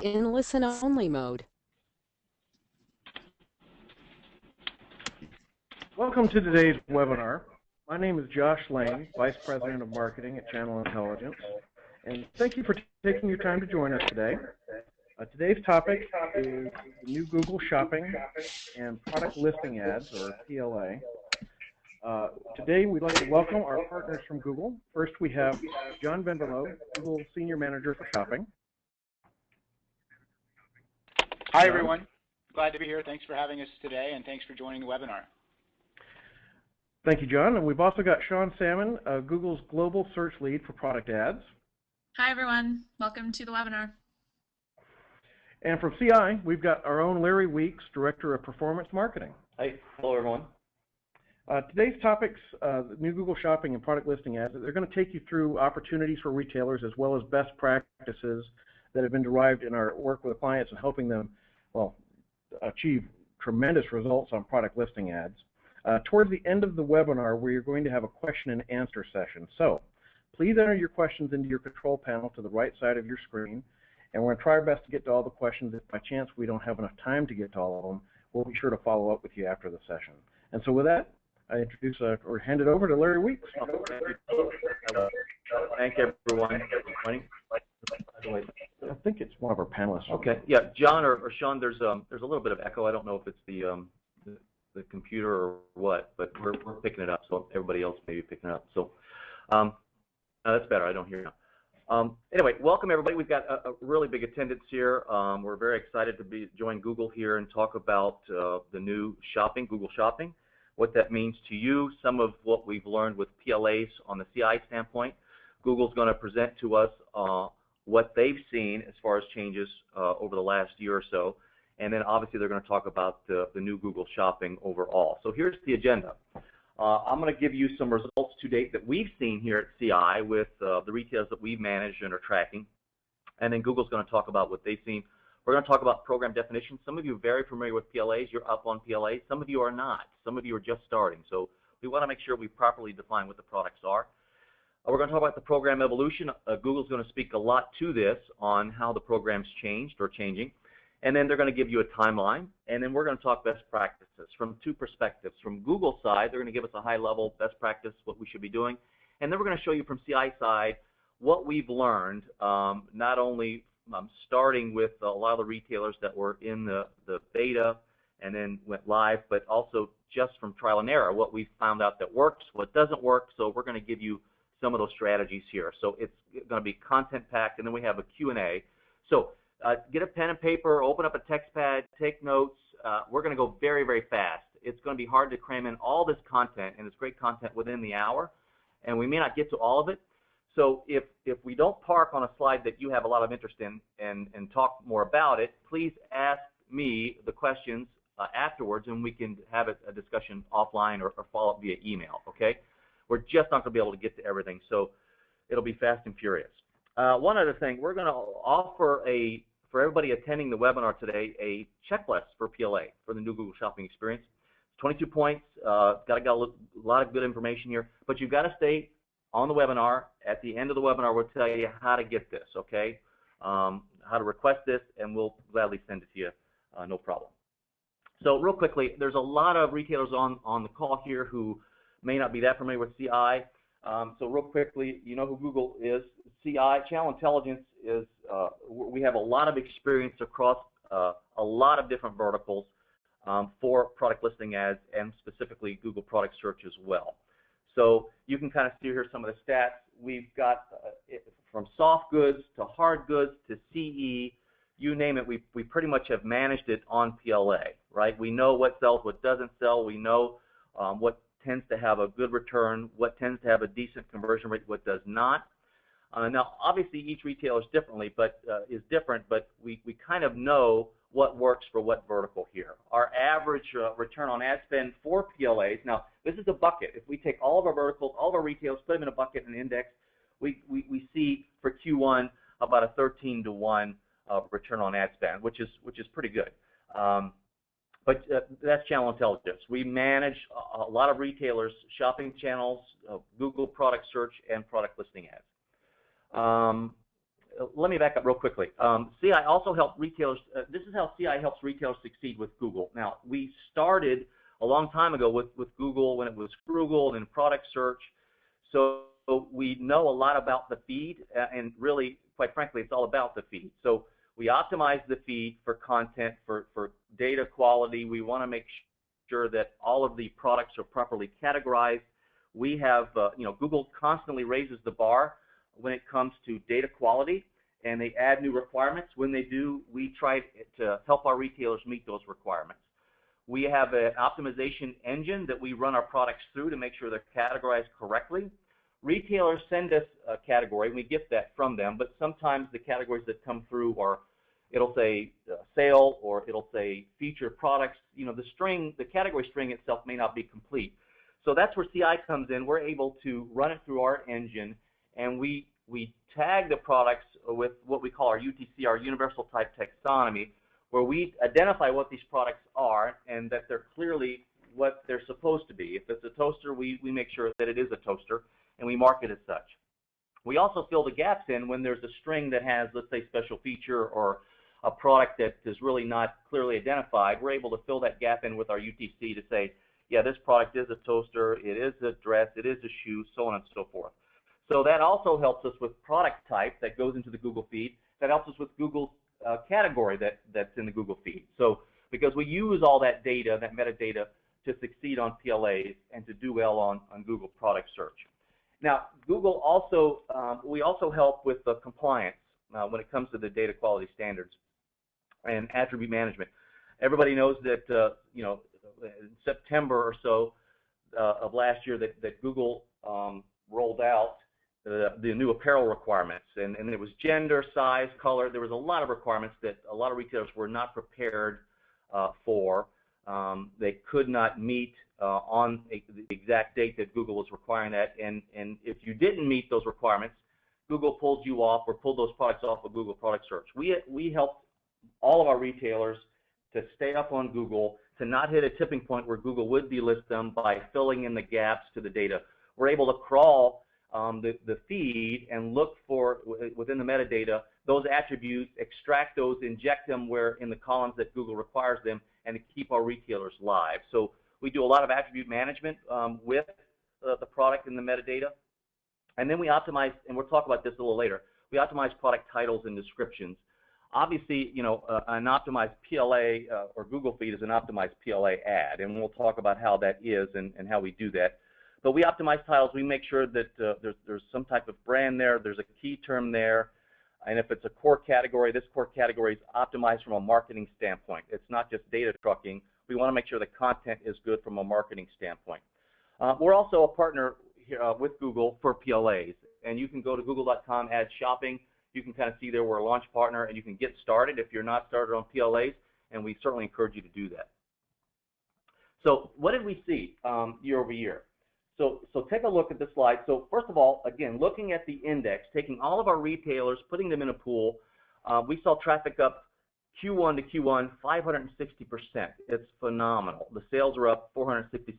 in listen-only mode. Welcome to today's webinar. My name is Josh Lane, Vice President of Marketing at Channel Intelligence, and thank you for taking your time to join us today. Today's topic is the new Google Shopping and Product Listing Ads, or PLA. Today we'd like to welcome our partners from Google. First we have John Venderlo, Google Senior Manager for Shopping. Hi everyone, glad to be here. Thanks for having us today and thanks for joining the webinar. Thank you, John. And we've also got Sean Salmon, Google's Global Search Lead for Product Ads. Hi everyone, welcome to the webinar. And from CI, we've got our own Larry Weeks, Director of Performance Marketing. Hi, hello everyone. Today's topics, the new Google Shopping and Product Listing Ads, they're going to take you through opportunities for retailers as well as best practices that have been derived in our work with clients and helping them, well, achieve tremendous results on product listing ads. Towards the end of the webinar, we are going to have a question and answer session. So please enter your questions into your control panel to the right side of your screen, and we're going to try our best to get to all the questions. If by chance we don't have enough time to get to all of them, we'll be sure to follow up with you after the session. And so with that, I introduce or hand it over to Larry Weeks. Thank everyone for joining. I think it's one of our panelists. Okay, yeah, John or Sean, there's a little bit of echo. I don't know if it's the computer or what, but we're picking it up, so everybody else may be picking it up. So that's better. I don't hear you now. Anyway, welcome everybody. We've got a really big attendance here. We're very excited to join Google here and talk about the new shopping, Google Shopping, what that means to you, some of what we've learned with PLAs on the CI standpoint. Google's going to present to us what they've seen as far as changes over the last year or so. And then obviously they're going to talk about the new Google Shopping overall. So here's the agenda. I'm going to give you some results to date that we've seen here at CI with the retailers that we've managed and are tracking. And then Google's going to talk about what they've seen. We're going to talk about program definition. Some of you are very familiar with PLAs. You're up on PLAs. Some of you are not. Some of you are just starting. So we want to make sure we properly define what the products are. We're going to talk about the program evolution. Google's going to speak a lot to this on how the program's changed or changing. And then they're going to give you a timeline. And then we're going to talk best practices from two perspectives. From Google's side, they're going to give us a high-level best practice, what we should be doing. And then we're going to show you from CI side what we've learned, not only starting with a lot of the retailers that were in the beta and then went live, but also just from trial and error, what we found out that works, what doesn't work. So we're going to give you some of those strategies here. So it's going to be content-packed, and then we have a Q&A. So get a pen and paper, open up a text pad, take notes. We're going to go very, very fast. It's going to be hard to cram in all this content, and it's great content within the hour, and we may not get to all of it. So if we don't park on a slide that you have a lot of interest in and talk more about it, please ask me the questions afterwards, and we can have a discussion offline or follow up via email, okay? We're just not going to be able to get to everything, so it'll be fast and furious. One other thing, we're going to offer for everybody attending the webinar today, a checklist for PLA, for the new Google Shopping experience. 22 points, got a lot of good information here, but you've got to stay on the webinar. At the end of the webinar, we'll tell you how to get this, okay? How to request this, and we'll gladly send it to you, no problem. So real quickly, there's a lot of retailers on the call here who may not be that familiar with CI. So real quickly, you know who Google is. CI, Channel Intelligence, is we have a lot of experience across a lot of different verticals for product listing ads and specifically Google product search as well. So you can kind of see here some of the stats. We've got from soft goods to hard goods to CE, you name it, we pretty much have managed it on PLA, right? We know what sells, what doesn't sell. We know what tends to have a good return, what tends to have a decent conversion rate, what does not. Now, obviously, each retailer is different, but we kind of know what works for what vertical here. Our average return on ad spend for PLAs, now, this is a bucket. If we take all of our verticals, all of our retailers, put them in a bucket and index, we see for Q1 about a 13-to-1 return on ad spend, which is pretty good. But that's Channel Intelligence. We manage a lot of retailers' shopping channels, Google product search, and product listing ads. let me back up real quickly. CI also helped retailers. This is how CI helps retailers succeed with Google. Now, we started a long time ago with Google when it was Google and product search. So we know a lot about the feed, and really, quite frankly, it's all about the feed. So we optimize the feed for content, for data quality. We want to make sure that all of the products are properly categorized. We have, Google constantly raises the bar when it comes to data quality, and they add new requirements. When they do, we try to help our retailers meet those requirements. We have an optimization engine that we run our products through to make sure they're categorized correctly. Retailers send us a category, and we get that from them, but sometimes the categories that come through are, it'll say sale, or it'll say featured products. The category string itself may not be complete. So that's where CI comes in. We're able to run it through our engine, and we tag the products with what we call our UTC, our Universal Type Taxonomy, where we identify what these products are and that they're clearly what they're supposed to be. If it's a toaster, we make sure that it is a toaster, and we mark it as such. We also fill the gaps in when there's a string that has, let's say, special feature or a product that is really not clearly identified. We're able to fill that gap in with our UTC to say, yeah, this product is a toaster, it is a dress, it is a shoe, so on and so forth. So that also helps us with product type that goes into the Google feed. That helps us with Google's category that's in the Google feed. So because we use all that data, that metadata, to succeed on PLAs and to do well on Google product search. Now, Google also, we also help with the compliance when it comes to the data quality standards and attribute management. Everybody knows that, in September or so of last year that Google rolled out the new apparel requirements, and it was gender, size, color. There was a lot of requirements that a lot of retailers were not prepared for. They could not meet on the exact date that Google was requiring that, and if you didn't meet those requirements, Google pulled you off or pulled those products off of Google Product Search. We helped all of our retailers to stay up on Google, to not hit a tipping point where Google would delist them by filling in the gaps to the data. We're able to crawl the feed and look for, within the metadata, those attributes, extract those, inject them where in the columns that Google requires them, and to keep our retailers live. So we do a lot of attribute management with the product and the metadata. And then we optimize, and we'll talk about this a little later, we optimize product titles and descriptions. Obviously, an optimized PLA or Google feed is an optimized PLA ad, and we'll talk about how that is and how we do that. But we optimize titles. We make sure that there's some type of brand there, there's a key term there, and if it's a core category, this core category is optimized from a marketing standpoint. It's not just data trucking. We want to make sure the content is good from a marketing standpoint. We're also a partner here, with Google for PLAs, and you can go to google.com, add shopping. You can kind of see there we're a launch partner, and you can get started if you're not started on PLAs, and we certainly encourage you to do that. So what did we see year over year? So take a look at this slide. So first of all, again, looking at the index, taking all of our retailers, putting them in a pool, we saw traffic up Q1 to Q1 560%. It's phenomenal. The sales are up 466%.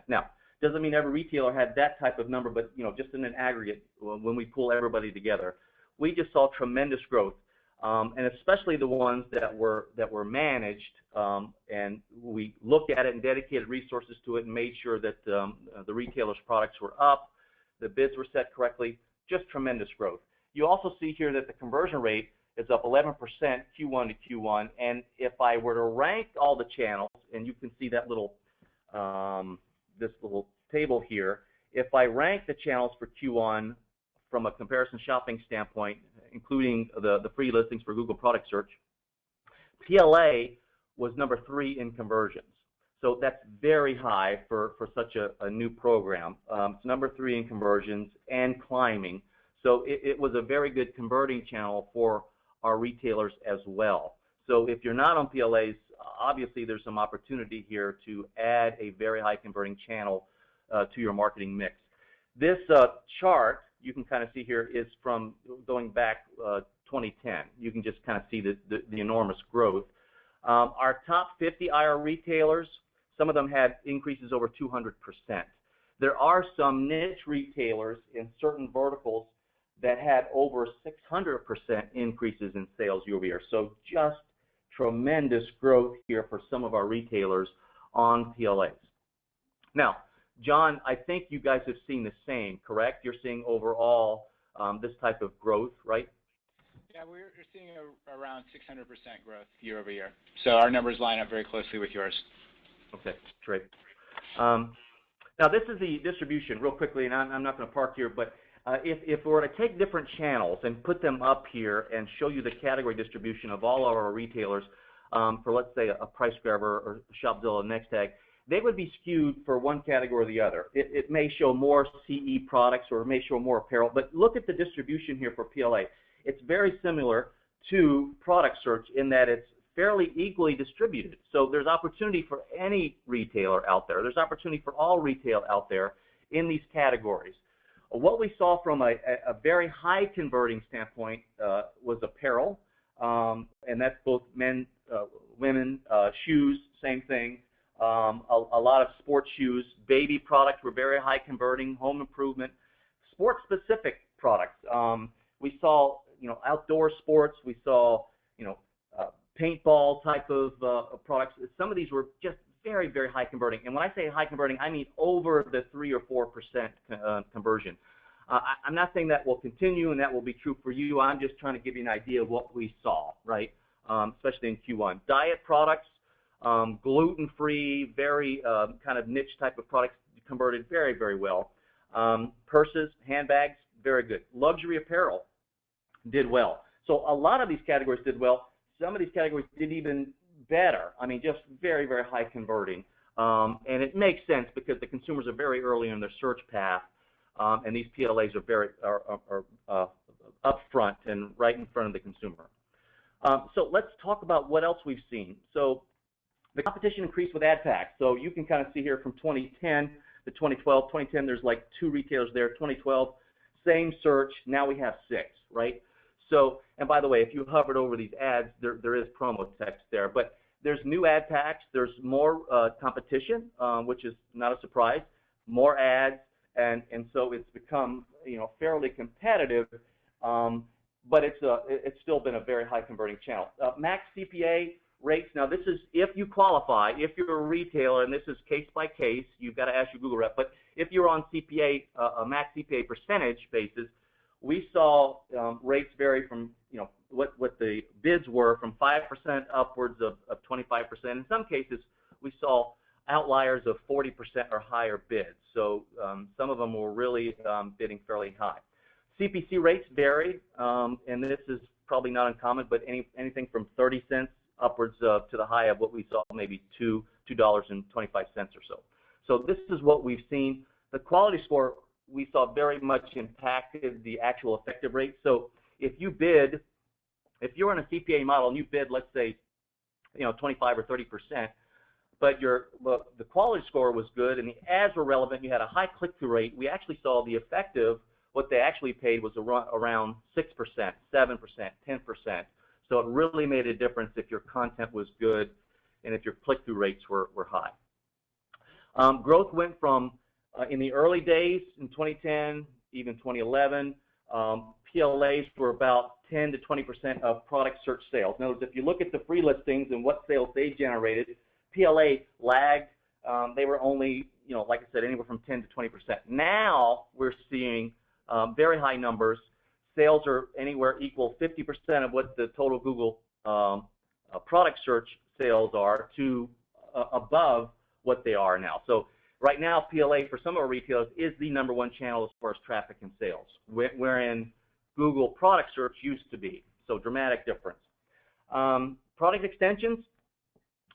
Now, doesn't mean every retailer had that type of number, but just in an aggregate, when we pull everybody together, we just saw tremendous growth, and especially the ones that were managed, and we looked at it and dedicated resources to it and made sure that the retailers' products were up, the bids were set correctly. Just tremendous growth. You also see here that the conversion rate is up 11% Q1 to Q1, and if I were to rank all the channels, and you can see that little this little table here, if I rank the channels for Q1 from a comparison shopping standpoint, including the free listings for Google Product Search, PLA was number 3 in conversions. So that's very high for such a new program. It's number 3 in conversions and climbing. So it was a very good converting channel for our retailers as well. So if you're not on PLAs, obviously there's some opportunity here to add a very high converting channel to your marketing mix. This chart, you can kind of see here, is from going back 2010. You can just kind of see the enormous growth. Our top 50 IR retailers, some of them had increases over 200%. There are some niche retailers in certain verticals that had over 600% increases in sales year over year. So just tremendous growth here for some of our retailers on PLAs. Now, John, I think you guys have seen the same, correct? You're seeing overall this type of growth, right? Yeah, we're seeing around 600% growth year over year. So our numbers line up very closely with yours. Okay, great. Now this is the distribution, real quickly, and I'm not going to park here, but if we were to take different channels and put them up here and show you the category distribution of all of our retailers for, let's say, a Price Grabber or Shopzilla NextTag, they would be skewed for one category or the other. It may show more CE products or it may show more apparel, but look at the distribution here for PLA. It's very similar to product search in that it's fairly equally distributed. So there's opportunity for any retailer out there. There's opportunity for all retail out there in these categories. What we saw from a very high converting standpoint was apparel, and that's both men, women, shoes, same thing. A lot of sports shoes, baby products were very high converting, home improvement, sports specific products. We saw, outdoor sports. We saw, paintball type of products. Some of these were just very, very high converting. And when I say high converting, I mean over the 3 or 4% conversion. I'm not saying that will continue and that will be true for you. I'm just trying to give you an idea of what we saw, right? Especially in Q1. Diet products, gluten-free, very kind of niche type of products converted very, very well. Purses, handbags, very good. Luxury apparel did well. So a lot of these categories did well. Some of these categories did even better. I mean, just very, very high converting. And it makes sense because the consumers are very early in their search path, and these PLAs are very up front and right in front of the consumer. So let's talk about what else we've seen. So the competition increased with ad packs. So you can kind of see here from 2010 to 2012. 2010, there's like 2 retailers there. 2012, same search. Now we have 6, right? So, and by the way, if you hovered over these ads, there is promo text there. But there's new ad packs. There's more competition, which is not a surprise. More ads, and so it's become fairly competitive. But it's still been a very high converting channel. Max CPA rates. Now this is if you qualify. If you're a retailer, and this is case by case, you've got to ask your Google rep. But if you're on CPA, a max CPA percentage basis, we saw rates vary from what the bids were from 5% upwards of 25%. In some cases, we saw outliers of 40% or higher bids. So some of them were really bidding fairly high. CPC rates varied, and this is probably not uncommon, but anything from 30 cents upwards to the high of what we saw, maybe $2.25 or so. So this is what we've seen. The quality score we saw very much impacted the actual effective rate. So if you're in a CPA model and you bid, let's say, 25 or 30%, but the quality score was good and the ads were relevant, you had a high click-through rate, we actually saw the effective, what they actually paid was around 6%, 7%, 10%. So it really made a difference if your content was good and if your click-through rates were high. Growth went from in the early days, in 2010, even 2011, PLAs were about 10 to 20% of product search sales. In other words, if you look at the free listings and what sales they generated, PLA lagged. They were only, like I said, anywhere from 10 to 20%. Now we're seeing very high numbers. Sales are anywhere equal 50% of what the total Google product search sales are to above what they are now. So right now, PLA for some of our retailers is the #1 channel as far as traffic and sales, wherein Google product search used to be. So dramatic difference. Product extensions,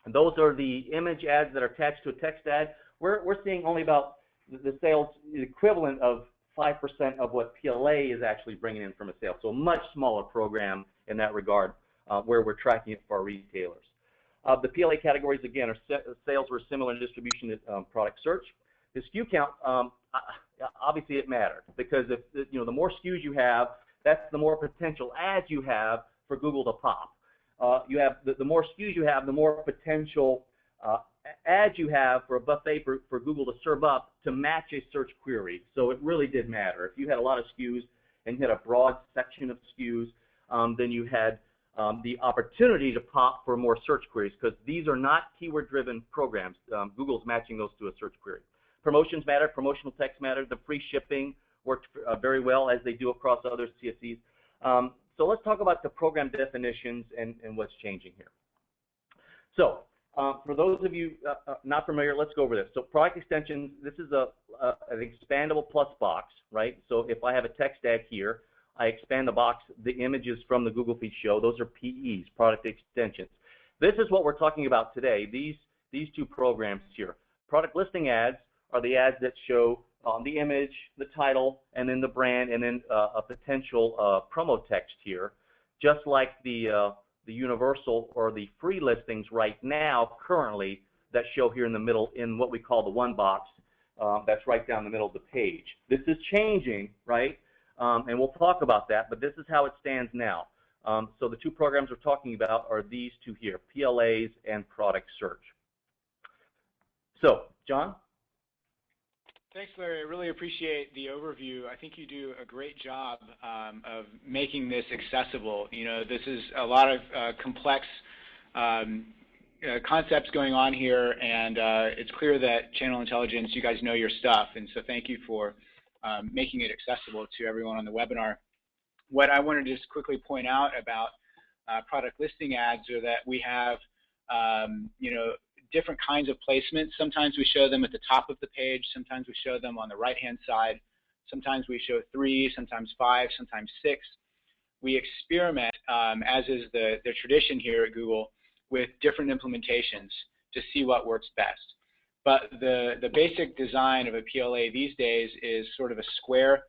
those are the image ads that are attached to a text ad. We're seeing only about the sales equivalent of 5% of what PLA is actually bringing in from a sale. So a much smaller program in that regard where we're tracking it for our retailers. The PLA categories, again, sales were similar in distribution to product search. The SKU count, obviously it mattered because if the more SKUs you have, that's the more potential ads you have for Google to pop. You have the more SKUs you have, the more potential ads you have for a buffet for Google to serve up to match a search query. So it really did matter. If you had a lot of SKUs and you had a broad section of SKUs, then you had the opportunity to pop for more search queries, because these are not keyword-driven programs. Google's matching those to a search query. Promotions matter, promotional text matter, the free shipping worked very well, as they do across other CSEs. So let's talk about the program definitions and what's changing here. So for those of you not familiar, let's go over this. So product extensions, this is an expandable plus box, right? So if I have a text ad here, I expand the box, the images from the Google Feed show, those are PEs, product extensions. This is what we're talking about today, these two programs here. Product listing ads are the ads that show the image, the title, and then the brand, and then a potential promo text here, just like the universal or the free listings right now currently that show here in the middle in what we call the one box that's right down the middle of the page. This is changing, right? And we'll talk about that, but this is how it stands now. So the two programs we're talking about are these two here, PLAs and product search. So, John? Thanks, Larry. I really appreciate the overview. I think you do a great job of making this accessible. You know, this is a lot of complex concepts going on here, and it's clear that channel intelligence, you guys know your stuff, and so thank you for making it accessible to everyone on the webinar. What I wanted to just quickly point out about product listing ads are that we have, you know, different kinds of placements. Sometimes we show them at the top of the page, sometimes we show them on the right-hand side, sometimes we show 3, sometimes 5, sometimes 6. We experiment, as is the tradition here at Google, with different implementations to see what works best. But the basic design of a PLA these days is sort of a square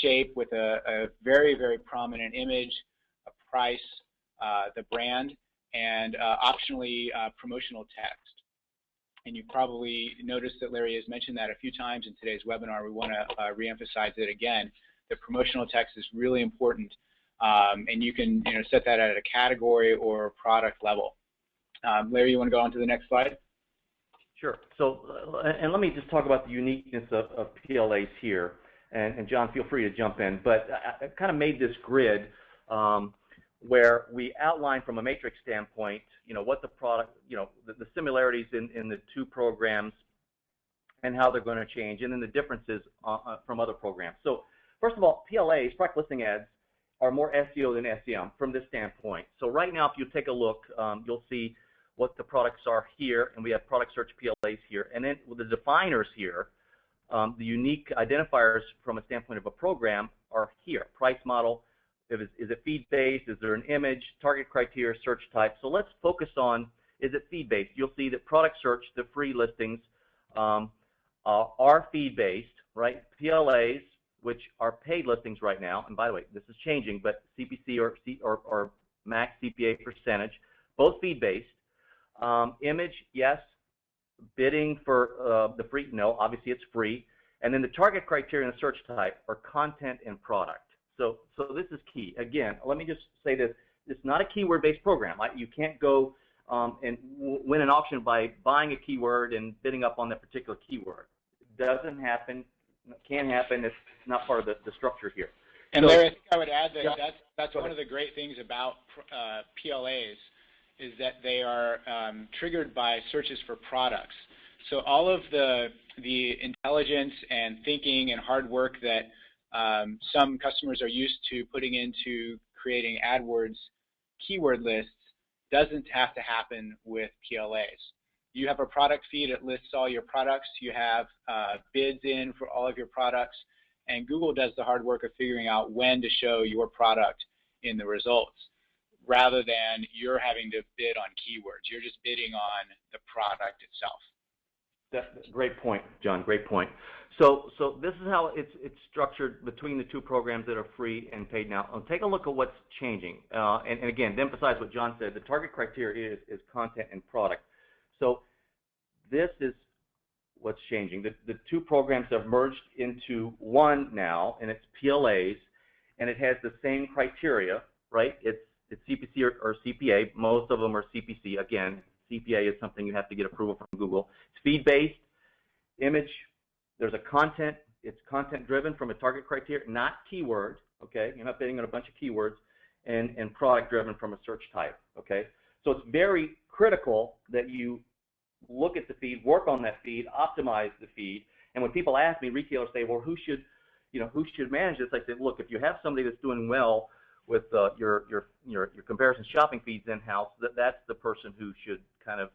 shape with a very, very prominent image, a price, the brand, and optionally promotional text. And you probably noticed that Larry has mentioned that a few times in today's webinar. We want to reemphasize it again. The promotional text is really important, and you can set that at a category or product level. Larry, you want to go on to the next slide? Sure. So, and let me just talk about the uniqueness of PLAs here. And John, feel free to jump in. But I kind of made this grid where we outline from a matrix standpoint, what the product, the similarities in the two programs and how they're going to change, and then the differences from other programs. So, first of all, PLAs, product listing ads, are more SEO than SEM from this standpoint. So right now, if you take a look, you'll see what the products are here, and we have product search PLAs here. And then with the definers here, the unique identifiers from a standpoint of a program are here. Price model, is it feed-based, is there an image, target criteria, search type. So let's focus on, is it feed-based? You'll see that product search, the free listings, are feed-based, right? PLAs, which are paid listings right now, and by the way, this is changing, but CPC or max CPA percentage, both feed-based. Image, yes. Bidding for the free, no, obviously it's free. And then the target criteria and the search type are content and product. So this is key. Again, let me just say this. It's not a keyword-based program. You can't go and win an auction by buying a keyword and bidding up on that particular keyword. It doesn't happen. Can't happen. It's not part of the structure here. And Larry, I think I would add that that's one of the great things about PLAs is that they are triggered by searches for products. So all of the intelligence and thinking and hard work that some customers are used to putting into creating AdWords keyword lists doesn't have to happen with PLAs. You have a product feed that lists all your products. You have bids in for all of your products, and Google does the hard work of figuring out when to show your product in the results, rather than you're having to bid on keywords. You're just bidding on the product itself. Great point, John. Great point. So this is how it's structured between the two programs that are free and paid now. Take a look at what's changing. And again, to emphasize what John said, the target criteria is content and product. So this is what's changing. The two programs have merged into one now, and it's PLAs, and it has the same criteria, right? It's CPC or CPA. Most of them are CPC. Again, CPA is something you have to get approval from Google. It's feed-based. Image, there's a content. It's content-driven from a target criteria, not keyword. okay? You're not bidding on a bunch of keywords, and product driven from a search type, okay? So it's very critical that you look at the feed, work on that feed, optimize the feed. And when people ask me, retailers say, well, who should manage this? I say, look, if you have somebody that's doing well with your comparison shopping feeds in-house, that's the person who should kind of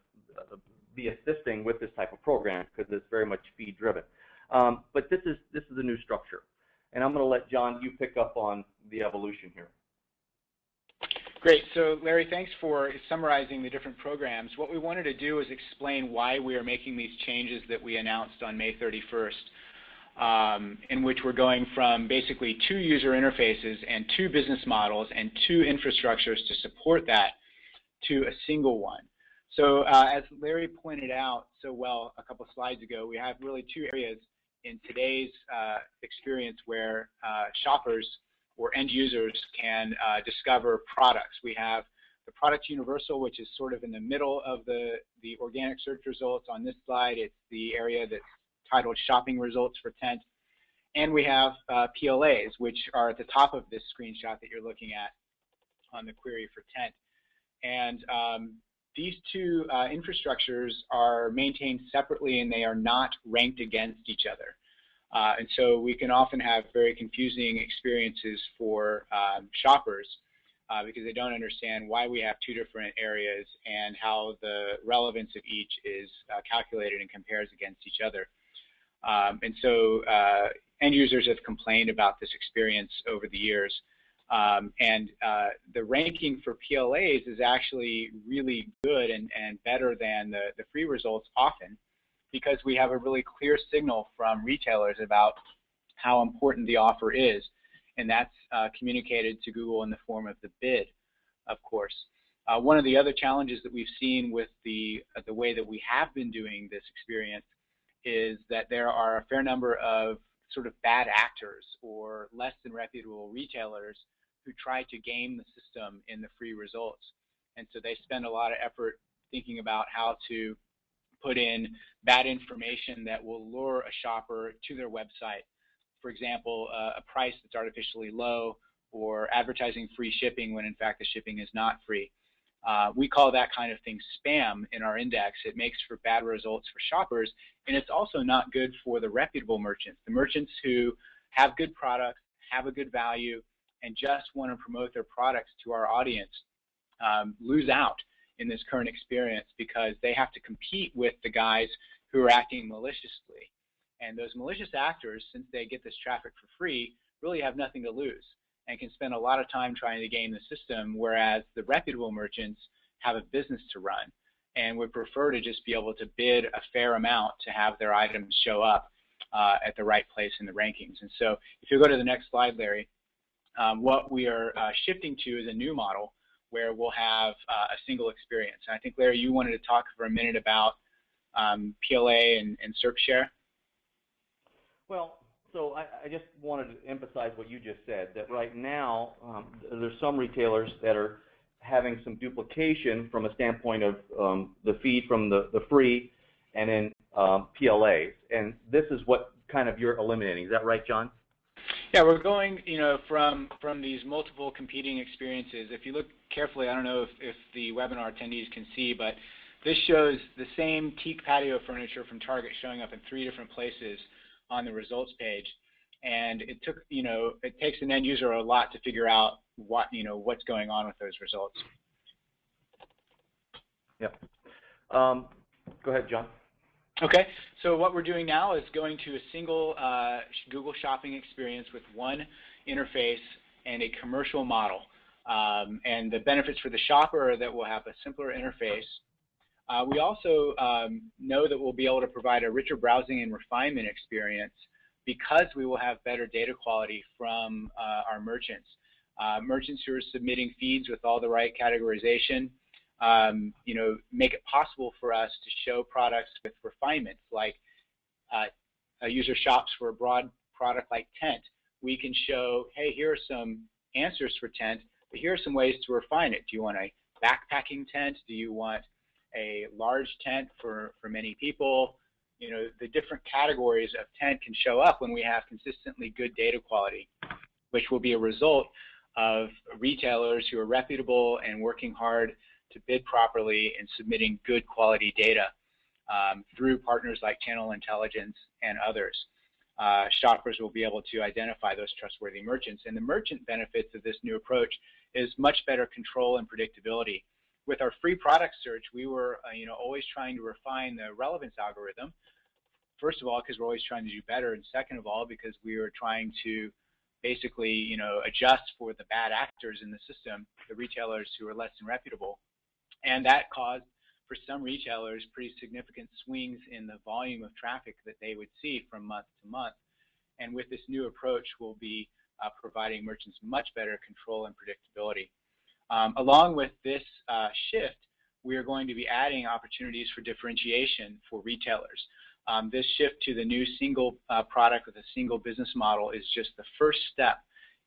be assisting with this type of program, because it's very much feed driven. But this is a new structure, and I'm going to let John, you pick up on the evolution here. Great. So, Larry, thanks for summarizing the different programs. What we wanted to do is explain why we are making these changes that we announced on May 31st, in which we're going from basically 2 user interfaces and 2 business models and 2 infrastructures to support that to a single one. So, as Larry pointed out so well a couple slides ago, we have really 2 areas in today's experience where shoppers or end users can discover products. We have the product universal, which is sort of in the middle of the organic search results. On this slide, it's the area that's titled shopping results for tent. And we have PLAs, which are at the top of this screenshot that you're looking at on the query for tent. And these 2 infrastructures are maintained separately, and they are not ranked against each other. And so we can often have very confusing experiences for shoppers because they don't understand why we have 2 different areas and how the relevance of each is calculated and compares against each other. And so end users have complained about this experience over the years. And the ranking for PLAs is actually really good and better than the free results often, because we have a really clear signal from retailers about how important the offer is, and that's communicated to Google in the form of the bid, of course. One of the other challenges that we've seen with the way that we have been doing this experience is that there are a fair number of sort of bad actors or less than reputable retailers who try to game the system in the free results. And so they spend a lot of effort thinking about how to put in bad information that will lure a shopper to their website. For example, a price that's artificially low, or advertising free shipping when in fact the shipping is not free. We call that kind of thing spam in our index. It makes for bad results for shoppers, and it's also not good for the reputable merchants. The merchants who have good products, have a good value, and just want to promote their products to our audience lose out in this current experience, because they have to compete with the guys who are acting maliciously. And those malicious actors, since they get this traffic for free, really have nothing to lose and can spend a lot of time trying to game the system, whereas the reputable merchants have a business to run and would prefer to just be able to bid a fair amount to have their items show up at the right place in the rankings. And so if you go to the next slide, Larry, what we are shifting to is a new model where we'll have a single experience. And I think, Larry, you wanted to talk for a minute about PLA and SERP share. Well, so I just wanted to emphasize what you just said, that right now there's some retailers that are having some duplication from a standpoint of the feed from the free and then PLAs. And this is what kind of you're eliminating. Is that right, John? Yeah, we're going, from these multiple competing experiences. If you look carefully, I don't know if the webinar attendees can see, but this shows the same teak patio furniture from Target showing up in 3 different places on the results page. And it took, it takes an end user a lot to figure out what's going on with those results. Yep. Go ahead, John. Okay, so what we're doing now is going to a single Google Shopping experience with one interface and a commercial model. And the benefits for the shopper are that we'll have a simpler interface. We also know that we'll be able to provide a richer browsing and refinement experience because we will have better data quality from our merchants. Merchants who are submitting feeds with all the right categorization, make it possible for us to show products with refinements, like a user shops for a broad product like tent. We can show, hey, here are some answers for tent, but here are some ways to refine it. Do you want a backpacking tent? Do you want a large tent for many people? The different categories of tent can show up when we have consistently good data quality. which will be a result of retailers who are reputable and working hard to bid properly and submitting good quality data through partners like Channel Intelligence and others. Shoppers will be able to identify those trustworthy merchants. And the merchant benefits of this new approach is much better control and predictability. With our free product search, we were always trying to refine the relevance algorithm. First of all, because we're always trying to do better, and second of all, because we were trying to basically adjust for the bad actors in the system, the retailers who are less than reputable. And that caused, for some retailers, pretty significant swings in the volume of traffic that they would see from month to month. And with this new approach, we'll be providing merchants much better control and predictability. Along with this shift, we are going to be adding opportunities for differentiation for retailers. This shift to the new single product with a single business model is just the first step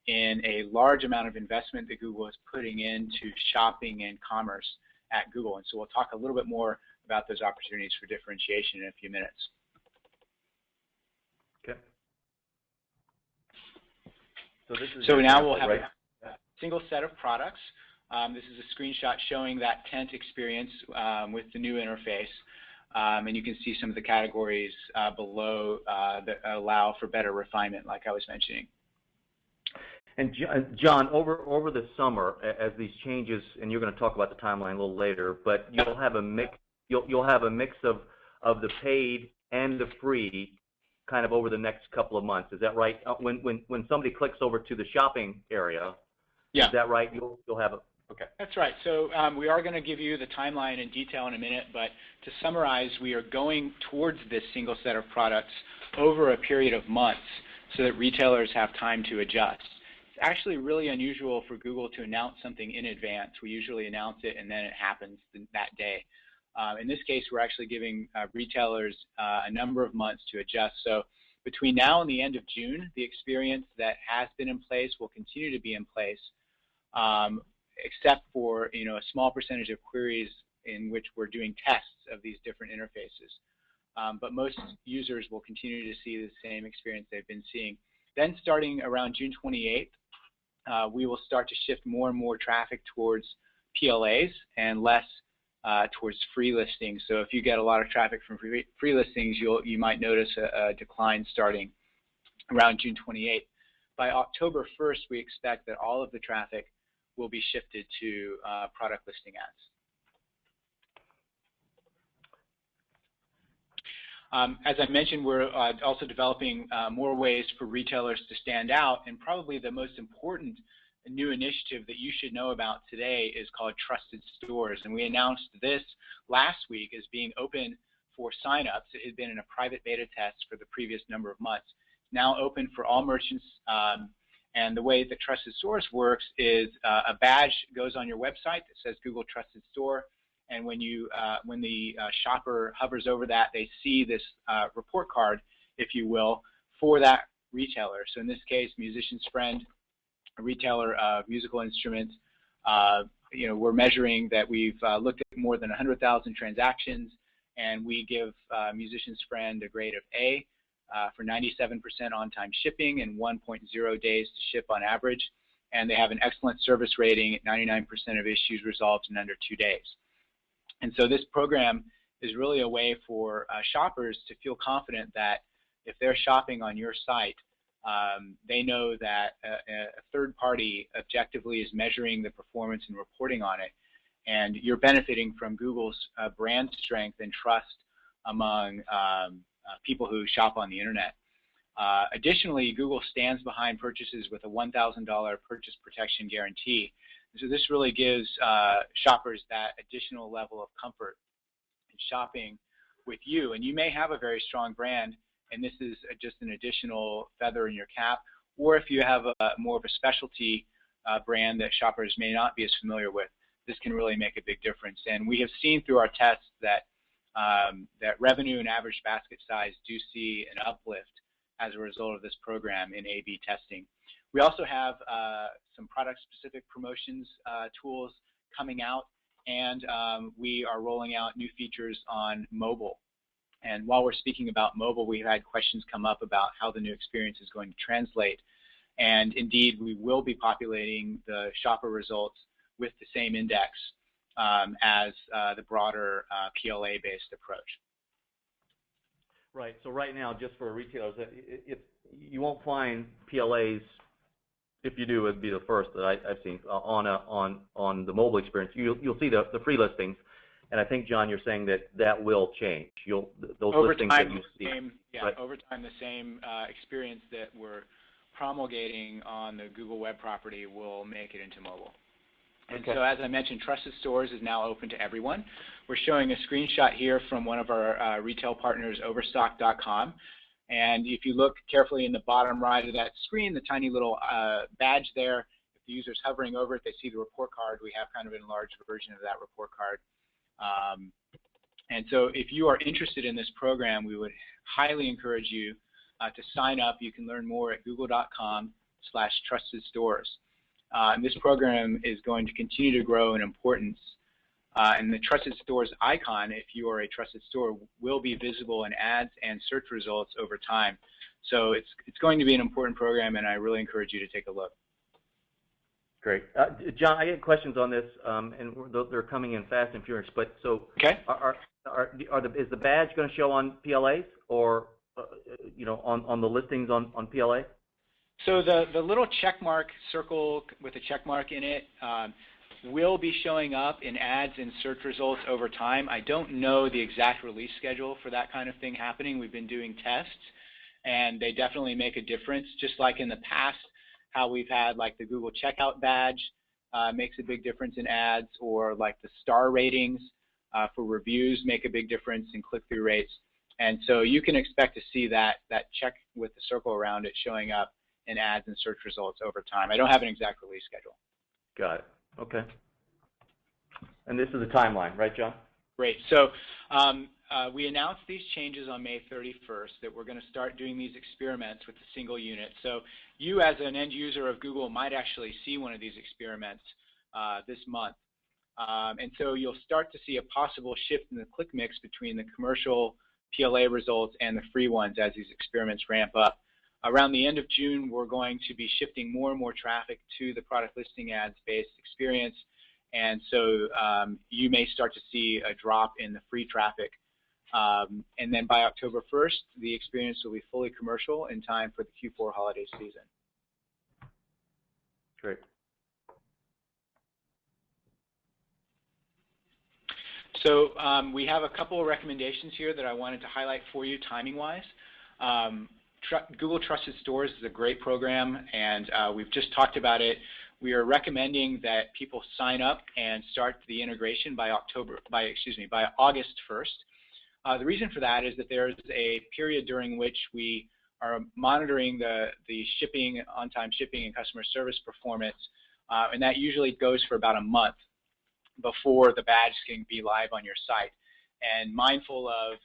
in a large amount of investment that Google is putting into shopping and commerce at Google. And so we'll talk a little bit more about those opportunities for differentiation in a few minutes. Okay. So now we'll have a single set of products. This is a screenshot showing that tent experience with the new interface. And you can see some of the categories below that allow for better refinement, like I was mentioning. And John, over the summer, as these changes, and you're going to talk about the timeline a little later, but you'll have a mix. You'll have a mix of the paid and the free, kind of over the next couple of months. Is that right? When somebody clicks over to the shopping area, yeah, is that right? You'll have a okay. That's right. So we are going to give you the timeline in detail in a minute, but to summarize, we are going towards this single set of products over a period of months so that retailers have time to adjust. It's actually really unusual for Google to announce something in advance. We usually announce it and then it happens that day. In this case, we're actually giving retailers a number of months to adjust. So between now and the end of June, the experience that has been in place will continue to be in place, except for a small percentage of queries in which we're doing tests of these different interfaces. But most users will continue to see the same experience they've been seeing. Then starting around June 28th, we will start to shift more and more traffic towards PLAs and less towards free listings. So if you get a lot of traffic from free listings, you might notice a decline starting around June 28th. By October 1st, we expect that all of the traffic will be shifted to product listing ads. As I mentioned, we're also developing more ways for retailers to stand out, and probably the most important new initiative that you should know about today is called Trusted Stores, and we announced this last week as being open for signups. It had been in a private beta test for the previous number of months. It's now open for all merchants, and the way that Trusted Stores works is a badge goes on your website that says Google Trusted Store, and when the shopper hovers over that, they see this report card, if you will, for that retailer. So in this case, Musician's Friend, a retailer of musical instruments. We're measuring that we've looked at more than 100,000 transactions, and we give Musician's Friend a grade of A for 97% on-time shipping and 1.0 days to ship on average. And they have an excellent service rating at 99% of issues resolved in under 2 days. And so this program is really a way for shoppers to feel confident that if they're shopping on your site, they know that a third party objectively is measuring the performance and reporting on it, and you're benefiting from Google's brand strength and trust among people who shop on the internet. Additionally, Google stands behind purchases with a $1,000 purchase protection guarantee. So this really gives shoppers that additional level of comfort in shopping with you. And you may have a very strong brand, and this is just an additional feather in your cap, or if you have more of a specialty brand that shoppers may not be as familiar with, this can really make a big difference. And we have seen through our tests that that revenue and average basket size do see an uplift as a result of this program in A/B testing. We also have some product-specific promotions tools coming out, and we are rolling out new features on mobile. And while we're speaking about mobile, we've had questions come up about how the new experience is going to translate. And indeed, we will be populating the shopper results with the same index as the broader PLA-based approach. Right. So right now, just for retailers, you won't find PLAs. If you do, it'd be the first that I've seen on the mobile experience. You'll see the free listings, and I think, John, you're saying that will change. Those over listings time, that you see. right. Over time, the same experience that we're promulgating on the Google Web property will make it into mobile. And so, as I mentioned, Trusted Stores is now open to everyone. We're showing a screenshot here from one of our retail partners, Overstock.com. And if you look carefully in the bottom right of that screen, the tiny little badge there, if the user's hovering over it, they see the report card. We have kind of an enlarged version of that report card. And so if you are interested in this program, we would highly encourage you to sign up. You can learn more at google.com/trustedstores. And this program is going to continue to grow in importance. And the Trusted Stores icon, if you are a trusted store, will be visible in ads and search results over time. So it's going to be an important program, and I really encourage you to take a look. Great. John, I get questions on this, and they're coming in fast and furious. But so, is the badge going to show on PLAs or on the listings on PLA? So the little check mark circle with a check mark in it will be showing up in ads and search results over time. I don't know the exact release schedule for that kind of thing happening. We've been doing tests, and they definitely make a difference. Just like in the past, how we've had like the Google Checkout badge makes a big difference in ads, or like the star ratings for reviews make a big difference in click-through rates. And so you can expect to see that check with the circle around it showing up in ads and search results over time. I don't have an exact release schedule. Got it. Okay. And this is a timeline, right, John? Great. So we announced these changes on May 31st, that we're going to start doing these experiments with the single unit. So you as an end user of Google might actually see one of these experiments this month. And so you'll start to see a possible shift in the click mix between the commercial PLA results and the free ones as these experiments ramp up. Around the end of June, we're going to be shifting more and more traffic to the product listing ads-based experience, and so you may start to see a drop in the free traffic. And then by October 1st, the experience will be fully commercial in time for the Q4 holiday season. Great. So we have a couple of recommendations here that I wanted to highlight for you timing-wise. Google Trusted Stores is a great program, and we've just talked about it. We are recommending that people sign up and start the integration by August 1st. The reason for that is that there's a period during which we are monitoring the shipping, on-time shipping, and customer service performance, and that usually goes for about a month before the badge can be live on your site. And mindful of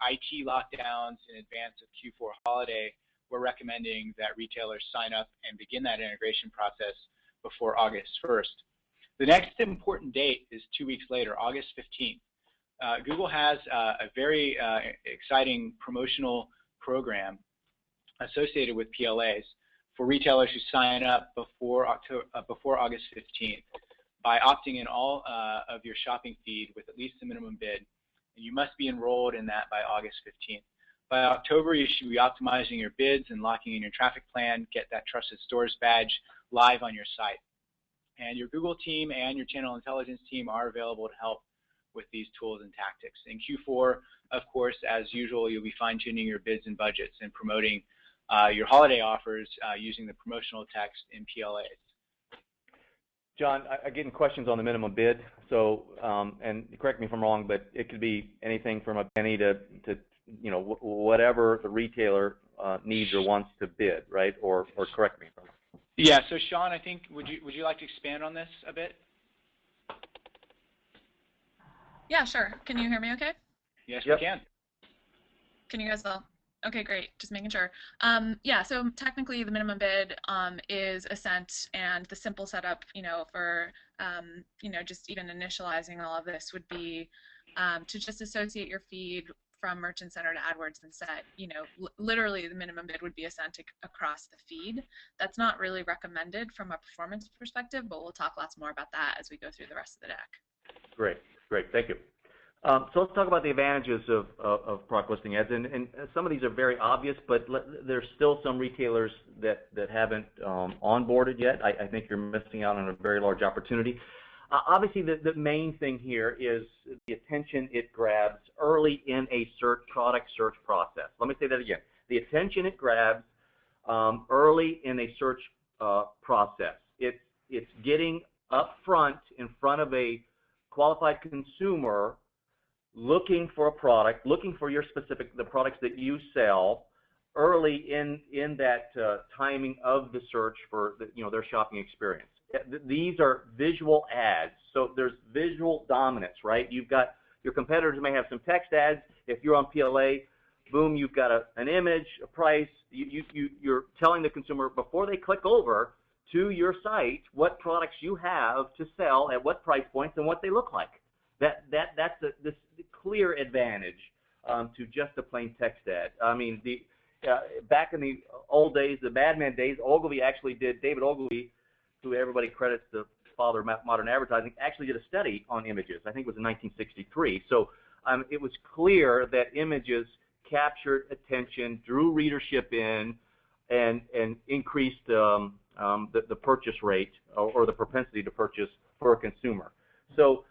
IT lockdowns in advance of Q4 holiday, we're recommending that retailers sign up and begin that integration process before August 1st. The next important date is 2 weeks later, August 15th. Google has a very exciting promotional program associated with PLAs for retailers who sign up before August 15th by opting in all of your shopping feed with at least the minimum bid. And you must be enrolled in that by August 15th. By October, you should be optimizing your bids and locking in your traffic plan, get that Trusted Stores badge live on your site. And your Google team and your channel intelligence team are available to help with these tools and tactics. In Q4, of course, as usual, you'll be fine-tuning your bids and budgets and promoting your holiday offers using the promotional text in PLAs. John, I'm getting questions on the minimum bid. So, and correct me if I'm wrong, but it could be anything from a penny to whatever the retailer needs or wants to bid, right? Or correct me if I'm wrong. Yeah. So, Sean, I think would you like to expand on this a bit? Yeah, sure. Can you hear me okay? Yes, yep. We can. Can you guys all? Okay, great. Just making sure. Yeah, so technically the minimum bid is a cent, and the simple setup, for, just even initializing all of this would be to just associate your feed from Merchant Center to AdWords and said, you know, literally the minimum bid would be a cent across the feed. That's not really recommended from a performance perspective, but we'll talk lots more about that as we go through the rest of the deck. Great, thank you. So let's talk about the advantages of product listing ads, and some of these are very obvious, but there's still some retailers that haven't onboarded yet. I think you're missing out on a very large opportunity. Obviously, the main thing here is the attention it grabs early in a product search process. Let me say that again. The attention it grabs early in a search process. It's getting up front in front of a qualified consumer looking for a product, looking for the products that you sell early in that timing of the search for their shopping experience. These are visual ads, so there's visual dominance, right? You've got your competitors may have some text ads. If you're on PLA, boom, you've got an image, a price. You're telling the consumer before they click over to your site what products you have to sell at what price points and what they look like. That's this clear advantage to just a plain text ad. I mean, back in the old days, the Mad Men days, David Ogilvy, who everybody credits the father of modern advertising, actually did a study on images. I think it was in 1963. So it was clear that images captured attention, drew readership in, and increased the purchase rate or the propensity to purchase for a consumer. So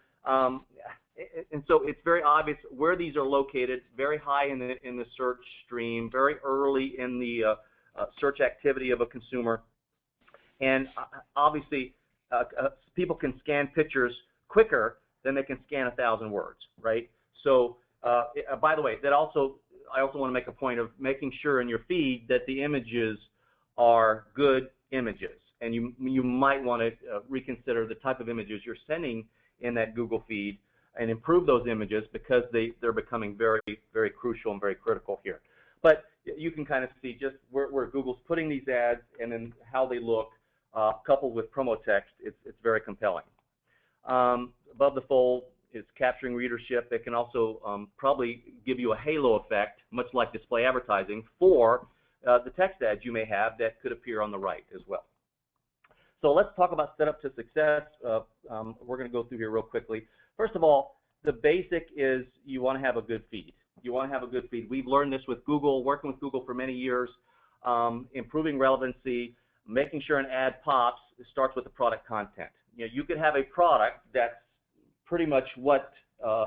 and so it's very obvious where these are located, very high in the search stream, very early in the search activity of a consumer. And obviously, people can scan pictures quicker than they can scan 1,000 words, right? So, by the way, I also want to make a point of making sure in your feed that the images are good images, and you might want to reconsider the type of images you're sending in that Google feed and improve those images, because they're becoming very, very crucial and very critical here. But you can kind of see just where Google's putting these ads and then how they look. Coupled with promo text, it's very compelling. Above the fold is capturing readership. It can also probably give you a halo effect, much like display advertising, for the text ads you may have that could appear on the right as well. So let's talk about setup to success. We're going to go through here real quickly. First of all, the basic is you want to have a good feed. You want to have a good feed. We've learned this with Google, working with Google for many years, improving relevancy, making sure an ad pops. It starts with the product content. You could have a product that's pretty much what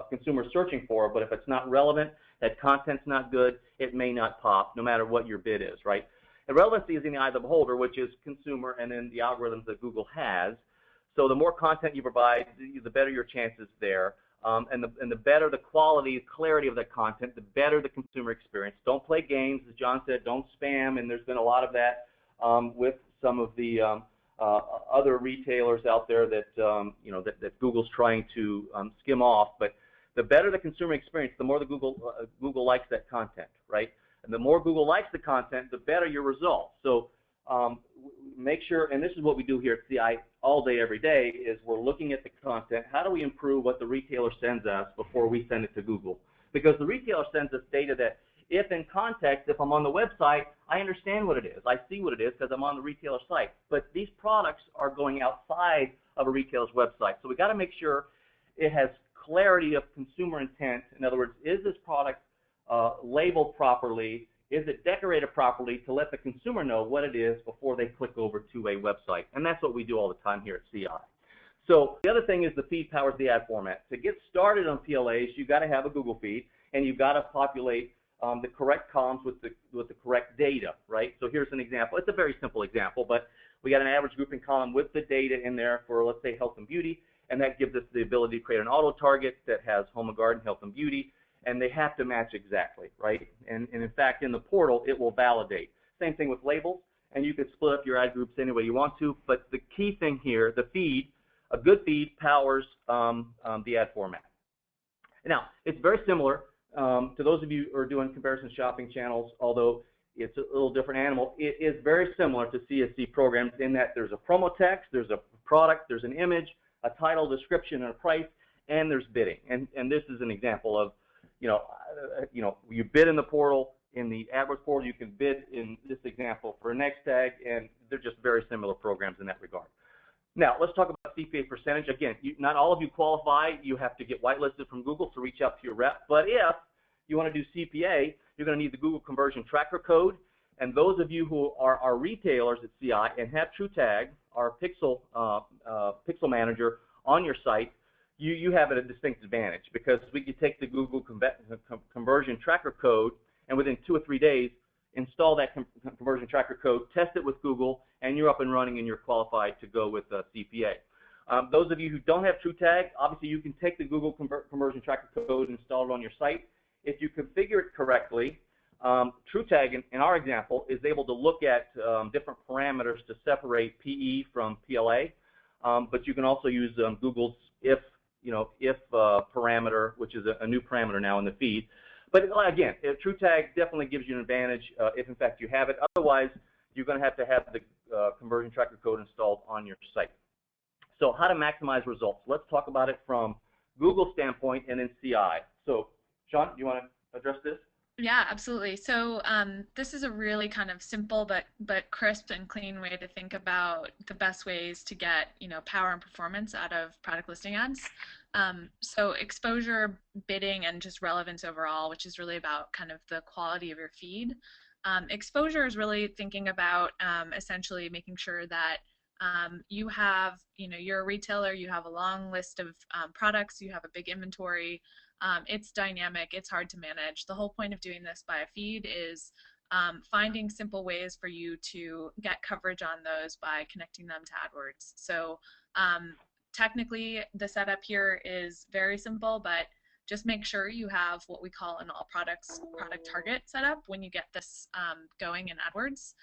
consumers are searching for, but if it's not relevant, that content's not good, it may not pop, no matter what your bid is, right? And relevancy is in the eye of the beholder, which is consumer and then the algorithms that Google has. So the more content you provide, the better your chances there. And the better the quality, clarity of that content, the better the consumer experience. Don't play games, as John said, don't spam, and there's been a lot of that with some of the other retailers out there that that Google's trying to skim off. But the better the consumer experience, the more the Google likes that content, right? And the more Google likes the content, the better your results. So make sure, and this is what we do here at CI all day, every day, is we're looking at the content. How do we improve what the retailer sends us before we send it to Google? Because the retailer sends us data that, if in context, if I'm on the website, I understand what it is. I see what it is because I'm on the retailer site. But these products are going outside of a retailer's website. So we got to make sure it has clarity of consumer intent. In other words, is this product labeled properly? Is it decorated properly to let the consumer know what it is before they click over to a website? And that's what we do all the time here at CI. So the other thing is the feed powers the ad format. To get started on PLAs, you've got to have a Google feed, and you've got to populate the correct columns with the correct data, right? So here's an example. It's a very simple example, but we got an average grouping column with the data in there for, let's say, health and beauty, and that gives us the ability to create an auto target that has home and garden, health and beauty, and they have to match exactly, right? And in fact, in the portal, it will validate. Same thing with labels, and you could split up your ad groups any way you want to, but the key thing here, the feed, a good feed powers the ad format. Now, it's very similar to those of you who are doing comparison shopping channels, although it's a little different animal. It is very similar to CSC programs in that there's a promo text, there's a product, there's an image, a title, description, and a price, and there's bidding. And this is an example of, you bid in the portal. In the AdWords portal, you can bid in this example for a next tag, and they're just very similar programs in that regard. Now, let's talk about CPA percentage. Again, not all of you qualify. You have to get whitelisted from Google, so reach out to your rep. But if you want to do CPA, you're going to need the Google Conversion Tracker Code. And those of you who are retailers at CI and have TrueTag, our pixel manager on your site, you have a distinct advantage, because we can take the Google Conversion Tracker Code and within 2 or 3 days install that conversion tracker code, test it with Google, and you're up and running and you're qualified to go with CPA. Those of you who don't have TrueTag, obviously you can take the Google conversion tracker code and install it on your site. If you configure it correctly, TrueTag, in our example, is able to look at different parameters to separate PE from PLA, but you can also use Google's if parameter, which is a new parameter now in the feed. But again, TrueTag definitely gives you an advantage if in fact you have it. Otherwise, you're going to have the conversion tracker code installed on your site. So how to maximize results? Let's talk about it from Google's standpoint and then CI. So Sean, do you want to address this? Yeah, absolutely. So this is a really kind of simple but crisp and clean way to think about the best ways to get power and performance out of product listing ads. So exposure, bidding, and just relevance overall, which is really about kind of the quality of your feed. Exposure is really thinking about essentially making sure that you have, you're a retailer, you have a long list of products, you have a big inventory. It's dynamic, it's hard to manage. The whole point of doing this by a feed is finding simple ways for you to get coverage on those by connecting them to AdWords. So technically, the setup here is very simple, but just make sure you have what we call an all products product target setup when you get this going in AdWords.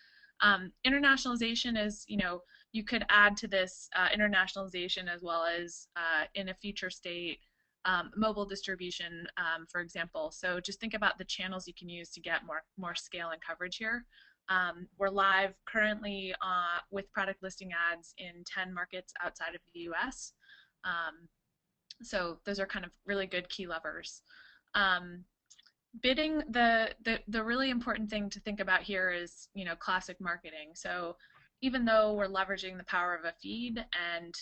Internationalization is, you could add to this internationalization as well as in a future state mobile distribution, for example. So just think about the channels you can use to get more scale and coverage here. We're live currently with product listing ads in 10 markets outside of the US. So those are kind of really good key levers. Bidding, the really important thing to think about here is, classic marketing. So even though we're leveraging the power of a feed and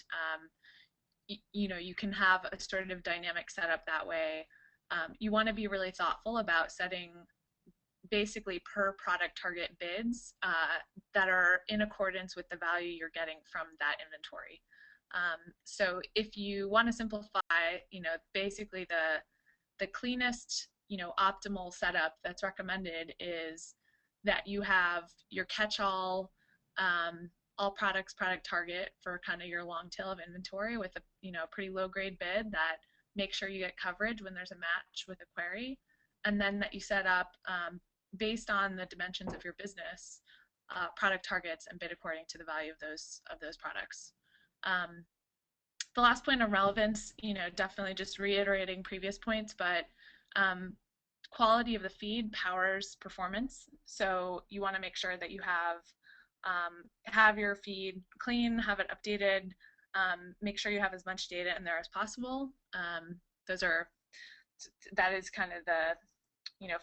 you can have a sort of dynamic setup that way, you want to be really thoughtful about setting basically per product target bids that are in accordance with the value you're getting from that inventory. So if you want to simplify, basically the cleanest, optimal setup that's recommended is that you have your catch-all all products product target for kind of your long tail of inventory with a pretty low grade bid that makes sure you get coverage when there's a match with a query, and then that you set up based on the dimensions of your business product targets and bid according to the value of those products. The last point on relevance, definitely just reiterating previous points, but quality of the feed powers performance. So you want to make sure that you have your feed clean, have it updated, make sure you have as much data in there as possible. That is kind of the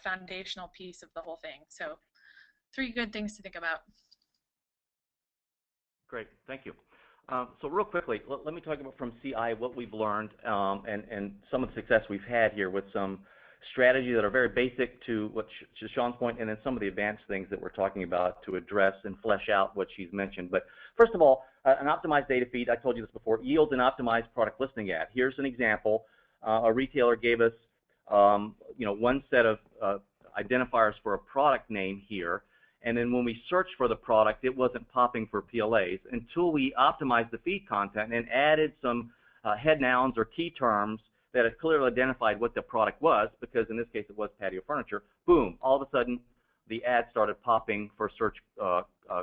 foundational piece of the whole thing. So 3 good things to think about. Great, thank you. So real quickly, let me talk about from CI what we've learned and some of the success we've had here with some strategies that are very basic to Sean's point, and then some of the advanced things that we're talking about to address and flesh out what she's mentioned. But first of all, an optimized data feed, I told you this before, yields an optimized product listing ad. Here's an example. A retailer gave us one set of identifiers for a product name here, and then when we searched for the product, it wasn't popping for PLAs until we optimized the feed content and added some head nouns or key terms that had clearly identified what the product was, because in this case it was patio furniture. Boom, all of a sudden the ad started popping for search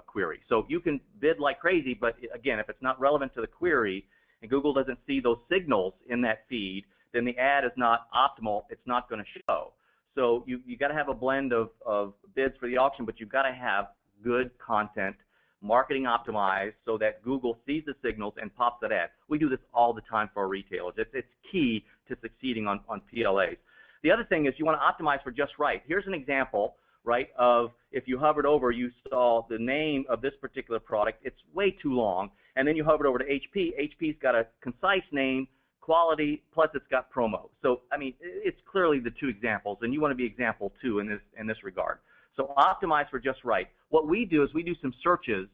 query. So you can bid like crazy, but again, if it's not relevant to the query and Google doesn't see those signals in that feed, then the ad is not optimal. It's not going to show. So you got to have a blend of bids for the auction, but you've got to have good content, marketing optimized, so that Google sees the signals and pops that ad. We do this all the time for our retailers. It's key to succeeding on PLAs. The other thing is you want to optimize for just right. Here's an example, right, of if you hovered over, you saw the name of this particular product. It's way too long. And then you hovered over to HP. HP's got a concise name, quality, plus it's got promo. So, I mean, it's clearly the two examples, and you want to be example two in this regard. So optimize for just right. What we do is we do some searches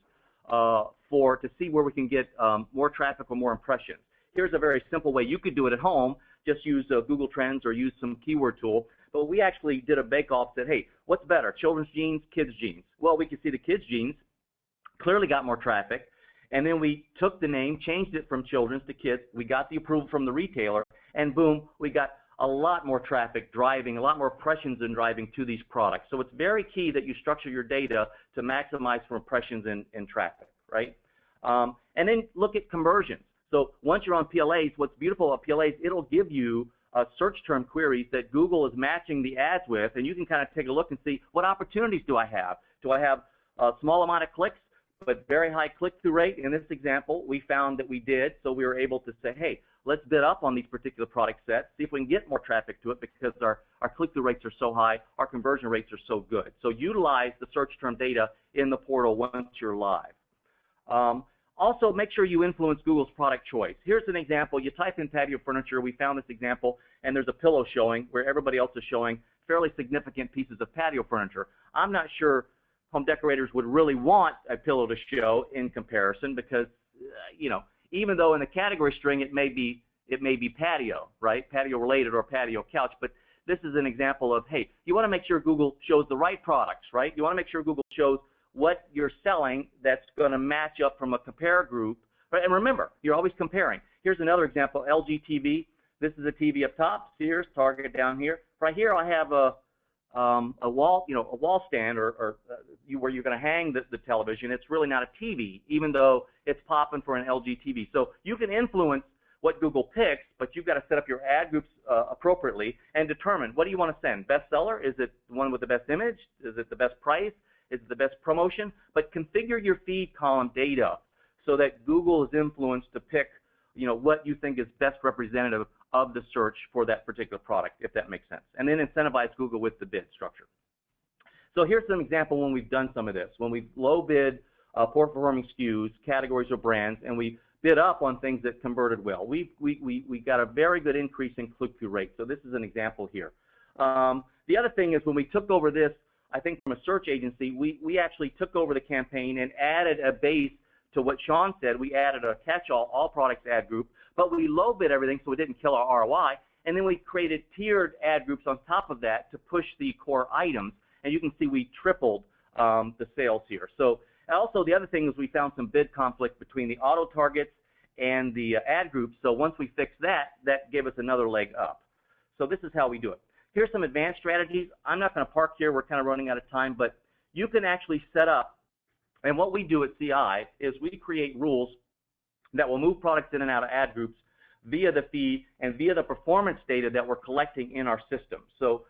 to see where we can get more traffic or more impressions. Here's a very simple way. You could do it at home. Just use Google Trends or use some keyword tool. But we actually did a bake-off, said, hey, what's better, children's jeans, kids' jeans? Well, we could see the kids' jeans clearly got more traffic. And then we took the name, changed it from children's to kids. We got the approval from the retailer, and boom, we got a lot more traffic driving, a lot more impressions in driving to these products. So it's very key that you structure your data to maximize for impressions and traffic, right? And then look at conversions. So once you're on PLAs, what's beautiful about PLAs, it'll give you search term queries that Google is matching the ads with, and you can kind of take a look and see what opportunities do I have? Do I have a small amount of clicks but very high click-through rate? In this example, we found that we did, so we were able to say, hey, let's bid up on these particular product sets, see if we can get more traffic to it because our click-through rates are so high, our conversion rates are so good. So utilize the search term data in the portal once you're live. Also, make sure you influence Google's product choice. Here's an example. You type in patio furniture. We found this example, and there's a pillow showing where everybody else is showing fairly significant pieces of patio furniture. I'm not sure home decorators would really want a pillow to show in comparison because, you know, even though in the category string it may be patio, right, patio related or patio couch, but this is an example of, hey, you want to make sure Google shows the right products, right? You want to make sure Google shows what you're selling that's going to match up from a compare group. Right? And remember, you're always comparing. Here's another example, LG TV. This is a TV up top, Sears, Target down here. Right here I have a wall, you know, a wall stand where you're going to hang the television. It's really not a TV, even though it's popping for an LG TV. So you can influence what Google picks, but you've got to set up your ad groups appropriately and determine what do you want to send. Bestseller? Is it the one with the best image? Is it the best price? Is it the best promotion? But configure your feed column data so that Google is influenced to pick, you know, what you think is best representative of the search for that particular product, if that makes sense. And then incentivize Google with the bid structure. So here's some example when we've done some of this. When we've low bid poor performing SKUs, categories or brands, and we bid up on things that converted well. We got a very good increase in click-through rate. So this is an example here. The other thing is when we took over this, I think from a search agency, we actually took over the campaign and added a base to what Sean said. We added a catch-all, all products ad group, but we low bid everything so it didn't kill our ROI. And then we created tiered ad groups on top of that to push the core items. And you can see we tripled the sales here. So also the other thing is we found some bid conflict between the auto targets and the ad groups. So once we fixed that, that gave us another leg up. So this is how we do it. Here's some advanced strategies. I'm not going to park here. We're kind of running out of time, but you can actually set up, and what we do at CI is we create rules that will move products in and out of ad groups via the feed and via the performance data that we're collecting in our system. So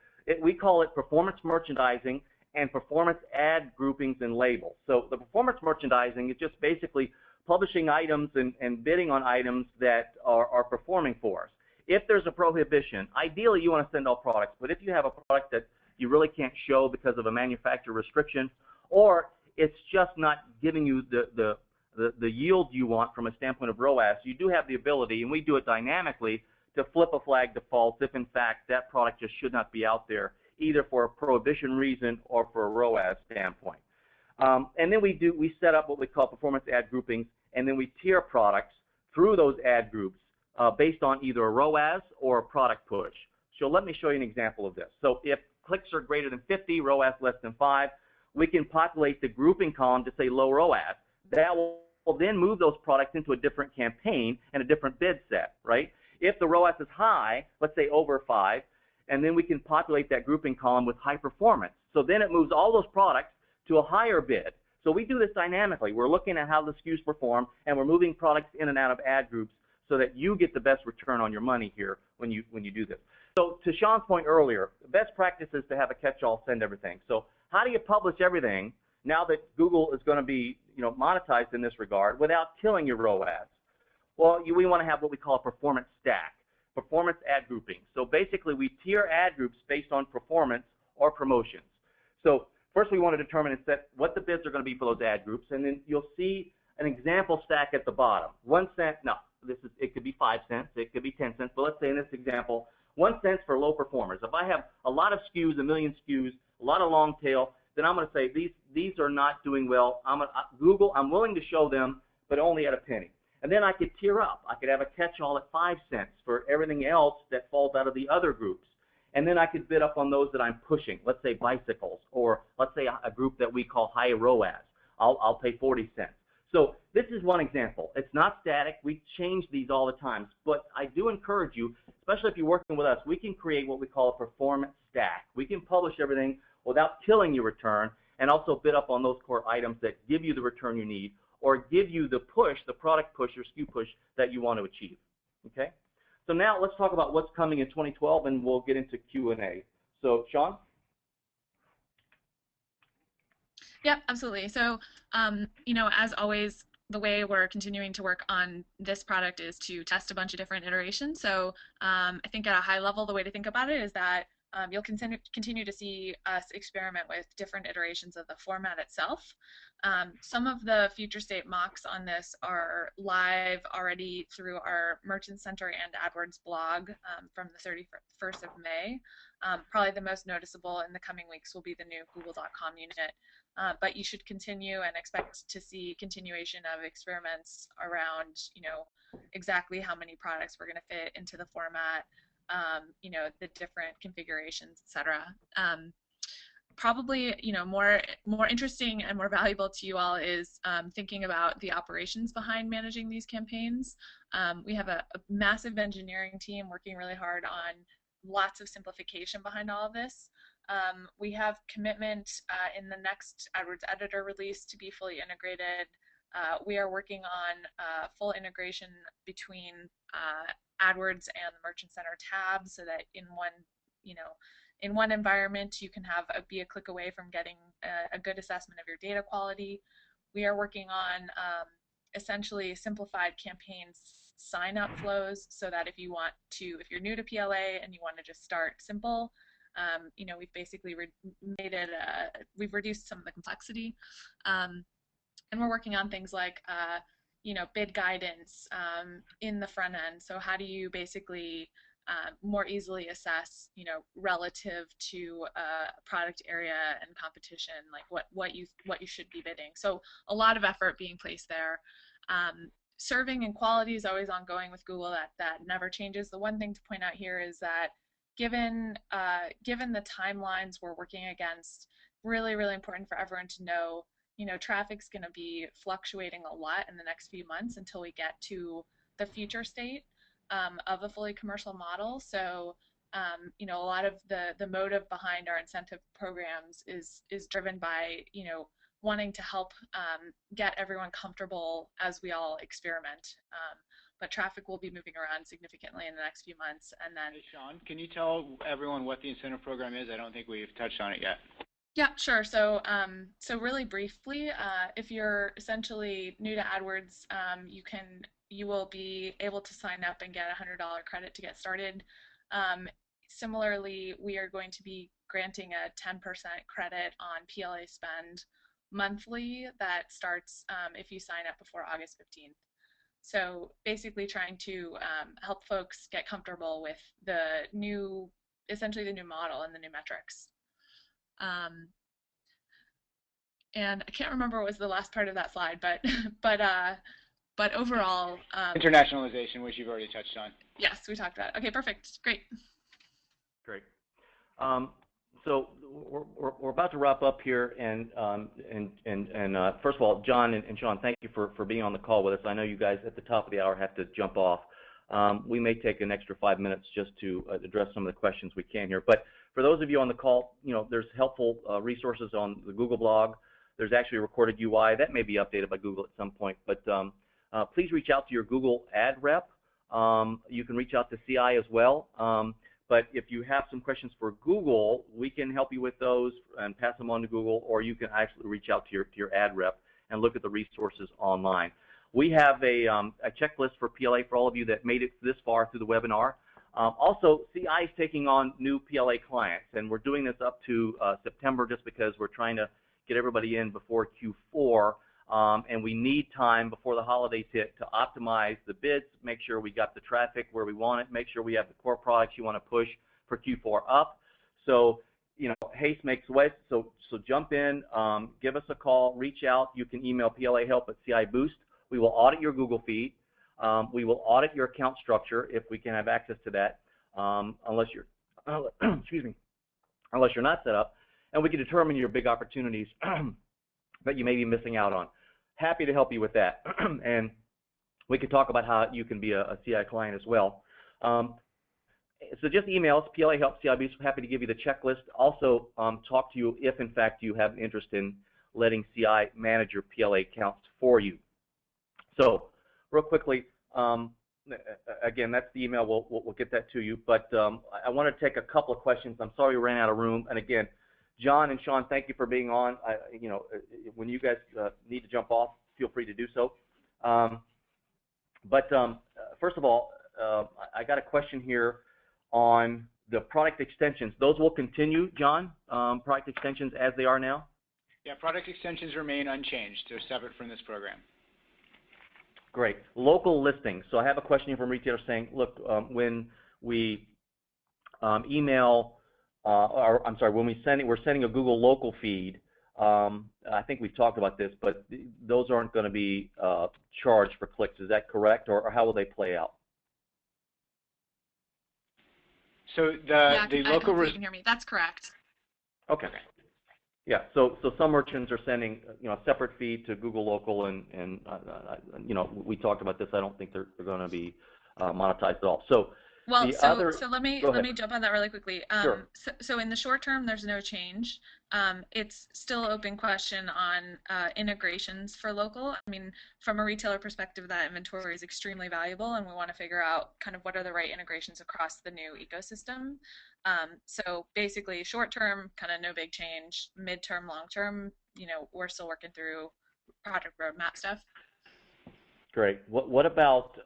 we call it performance merchandising and performance ad groupings and labels. So the performance merchandising is just basically publishing items and bidding on items that are performing for us. If there's a prohibition, ideally you want to send all products, but if you have a product that you really can't show because of a manufacturer restriction, or it's just not giving you the yield you want from a standpoint of ROAS, you do have the ability, and we do it dynamically, to flip a flag to false if in fact that product just should not be out there, either for a prohibition reason or for a ROAS standpoint. And then we set up what we call performance ad groupings, and then we tier products through those ad groups based on either a ROAS or a product push. So let me show you an example of this. So if clicks are greater than 50, ROAS less than 5, we can populate the grouping column to say low ROAS. That will then move those products into a different campaign and a different bid set, right? If the ROAS is high, let's say over 5, and then we can populate that grouping column with high performance. So then it moves all those products to a higher bid. So we do this dynamically. We're looking at how the SKUs perform, and we're moving products in and out of ad groups so that you get the best return on your money here when you do this. So to Sean's point earlier, the best practice is to have a catch-all send everything. So how do you publish everything now that Google is going to be monetized in this regard without killing your ROAS? Well, we want to have what we call a performance stack. performance ad grouping. So basically, we tier ad groups based on performance or promotions. So first, we want to determine and set what the bids are going to be for those ad groups, and then you'll see an example stack at the bottom. 1 cent, no, it could be 5 cents, it could be 10 cents, but let's say in this example, 1 cent for low performers. If I have a lot of SKUs, a million SKUs, a lot of long tail, then I'm going to say these are not doing well. Google, I'm willing to show them, but only at a penny. And then I could tier up. I could have a catch-all at 5 cents for everything else that falls out of the other groups. And then I could bid up on those that I'm pushing. Let's say bicycles, or let's say a group that we call high ROAS. I'll pay 40 cents. So this is one example. It's not static. We change these all the time. But I do encourage you, especially if you're working with us, we can create what we call a performance stack. We can publish everything without killing your return, and also bid up on those core items that give you the return you need, or give you the push, the product push or SKU push that you want to achieve. Okay? So now let's talk about what's coming in 2012, and we'll get into Q&A. So Sean? Yep, absolutely. So, you know, as always, the way we're continuing to work on this product is to test a bunch of different iterations. So I think at a high level, the way to think about it is that you'll continue to see us experiment with different iterations of the format itself. Some of the future state mocks on this are live already through our Merchant Center and AdWords blog from the 31st of May. Probably the most noticeable in the coming weeks will be the new Google.com unit. But you should continue and expect to see continuation of experiments around, you know, exactly how many products we're going to fit into the format, you know, the different configurations, etc. Probably, you know, more interesting and more valuable to you all is thinking about the operations behind managing these campaigns. We have a massive engineering team working really hard on lots of simplification behind all of this. We have commitment in the next AdWords editor release to be fully integrated. We are working on full integration between AdWords and the Merchant Center tab, so that in one environment you can be a click away from getting a good assessment of your data quality. We are working on essentially simplified campaign sign-up flows, so that if you're new to PLA and you want to just start simple, you know, we've basically we've reduced some of the complexity, and we're working on things like you know, bid guidance in the front end. So how do you basically more easily assess, you know, relative to a product area and competition, like what you should be bidding. So a lot of effort being placed there. Serving and quality is always ongoing with Google. That never changes. The one thing to point out here is that given the timelines we're working against, really important for everyone to know, you know, traffic's going to be fluctuating a lot in the next few months until we get to the future state of a fully commercial model. So you know, a lot of the motive behind our incentive programs is driven by, you know, wanting to help get everyone comfortable as we all experiment. But traffic will be moving around significantly in the next few months. And then, hey, Sean, can you tell everyone what the incentive program is? I don't think we've touched on it yet. Yeah, sure. So, so really briefly, if you're essentially new to AdWords, you will be able to sign up and get a $100 credit to get started. Similarly, we are going to be granting a 10% credit on PLA spend monthly that starts if you sign up before August 15th. So basically trying to help folks get comfortable with essentially the new model and the new metrics. And I can't remember what was the last part of that slide, but overall, internationalization, which you've already touched on. Yes, we talked about it. Okay, perfect, great. Great. So we're about to wrap up here, and first of all, John and Sean, thank you for being on the call with us. I know you guys at the top of the hour have to jump off. We may take an extra 5 minutes just to address some of the questions we can here. But for those of you on the call, you know, there's helpful resources on the Google blog. There's actually a recorded UI that may be updated by Google at some point. But please reach out to your Google ad rep. You can reach out to CI as well. But if you have some questions for Google, we can help you with those and pass them on to Google, or you can actually reach out to your ad rep and look at the resources online. We have a checklist for PLA for all of you that made it this far through the webinar. Also, CI is taking on new PLA clients, and we're doing this up to September just because we're trying to get everybody in before Q4, and we need time before the holidays hit to optimize the bids, make sure we got the traffic where we want it, make sure we have the core products you want to push for Q4 up. So, you know, haste makes waste, so jump in, give us a call, reach out. You can email PLAhelp@CI Boost. We will audit your Google feed. We will audit your account structure if we can have access to that, unless you're, excuse me, unless you're not set up, and we can determine your big opportunities that you may be missing out on. Happy to help you with that, and we can talk about how you can be a CI client as well. So just email us, PLAhelp@CI Boost. Happy to give you the checklist. Also, talk to you if, in fact, you have interest in letting CI manage your PLA accounts for you. So, real quickly, again, that's the email. We'll get that to you. But I want to take a couple of questions. I'm sorry we ran out of room. And again, John and Sean, thank you for being on. You know, when you guys need to jump off, feel free to do so. First of all, I got a question here on the product extensions. Those will continue, John, product extensions as they are now? Yeah, product extensions remain unchanged. They're separate from this program. Great. Local listings. So I have a question here from retailers saying, look, when we email, or I'm sorry, when we're sending a Google local feed, I think we've talked about this, but those aren't going to be charged for clicks. Is that correct, or how will they play out? So the local. You can hear me. That's correct. Okay. Yeah. So some merchants are sending a separate feed to Google Local, and you know, we talked about this. I don't think they're going to be monetized at all. So. Well, so let me jump on that really quickly. Sure. So in the short term, there's no change. It's still open question on integrations for local. I mean, from a retailer perspective, that inventory is extremely valuable, and we want to figure out kind of what are the right integrations across the new ecosystem. So basically, short term, kind of no big change. Midterm, long term, you know, we're still working through product roadmap stuff. Great. What about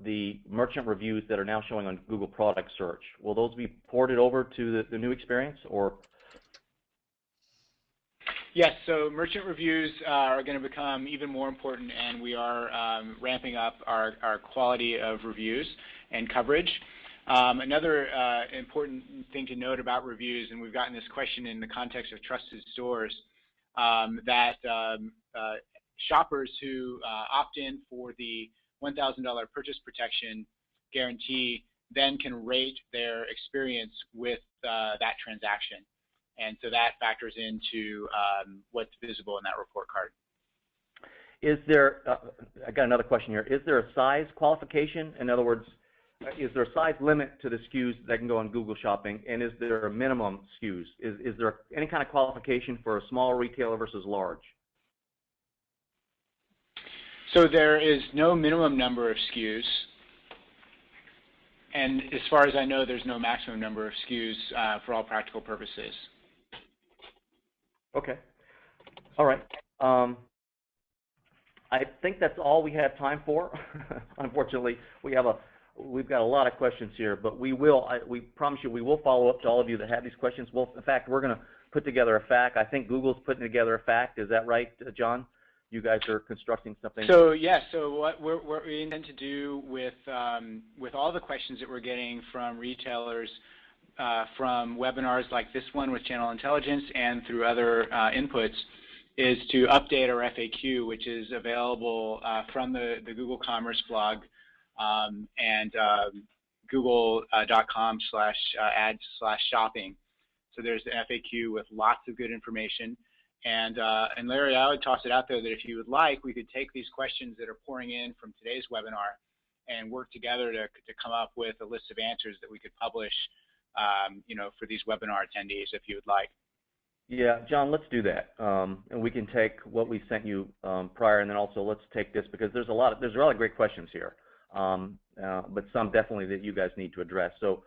the merchant reviews that are now showing on Google Product Search? Will those be ported over to the new experience, or? Yes. So merchant reviews are going to become even more important, and we are ramping up our quality of reviews and coverage. Another important thing to note about reviews, and we've gotten this question in the context of trusted stores, that shoppers who opt in for the $1,000 purchase protection guarantee then can rate their experience with that transaction. And so that factors into what's visible in that report card. Is there, I got another question here, is there a size qualification? In other words, is there a size limit to the SKUs that can go on Google Shopping, and is there a minimum SKUs? Is there any kind of qualification for a small retailer versus large? So there is no minimum number of SKUs, and as far as I know, there's no maximum number of SKUs for all practical purposes. Okay. All right. I think that's all we have time for. Unfortunately, we've got a lot of questions here, but we promise you we will follow up to all of you that have these questions. Well, in fact, we're going to put together a FAQ. I think Google's putting together a FAQ. Is that right, John? You guys are constructing something. So yes. So what we intend to do with all the questions that we're getting from retailers, from webinars like this one with Channel Intelligence and through other inputs, is to update our FAQ, which is available from the Google Commerce blog and google.com/ads/shopping. So there's the FAQ with lots of good information. And Larry, I would toss it out there that if you would like, we could take these questions that are pouring in from today's webinar and work together to come up with a list of answers that we could publish, you know, for these webinar attendees, if you would like. Yeah, John, let's do that, and we can take what we sent you prior, and then also let's take this, because there's a lot of great questions here, but some definitely that you guys need to address. So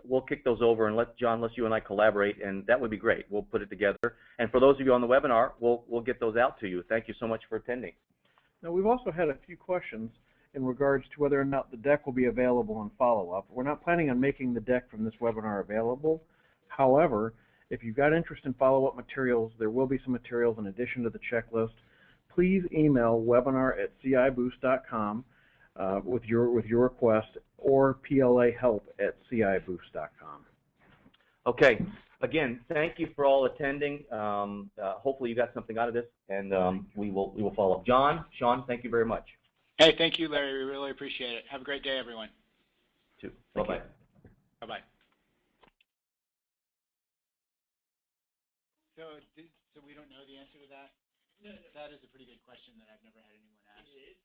we'll kick those over and let you and I collaborate, and that would be great. We'll put it together, and for those of you on the webinar, we'll get those out to you. Thank you so much for attending. Now, we've also had a few questions, in regards to whether or not the deck will be available in follow-up. We're not planning on making the deck from this webinar available. However, if you've got interest in follow-up materials, there will be some materials in addition to the checklist. Please email webinar@ciboost.com with your request, or plahelp@ciboost.com. Okay. Again, thank you for all attending. Hopefully you got something out of this, and we will follow up. John, Sean, thank you very much. Hey, thank you, Larry. We really appreciate it. Have a great day, everyone. Bye-bye. Bye-bye. So we don't know the answer to that? No. That is a pretty good question that I've never had anyone ask. It is.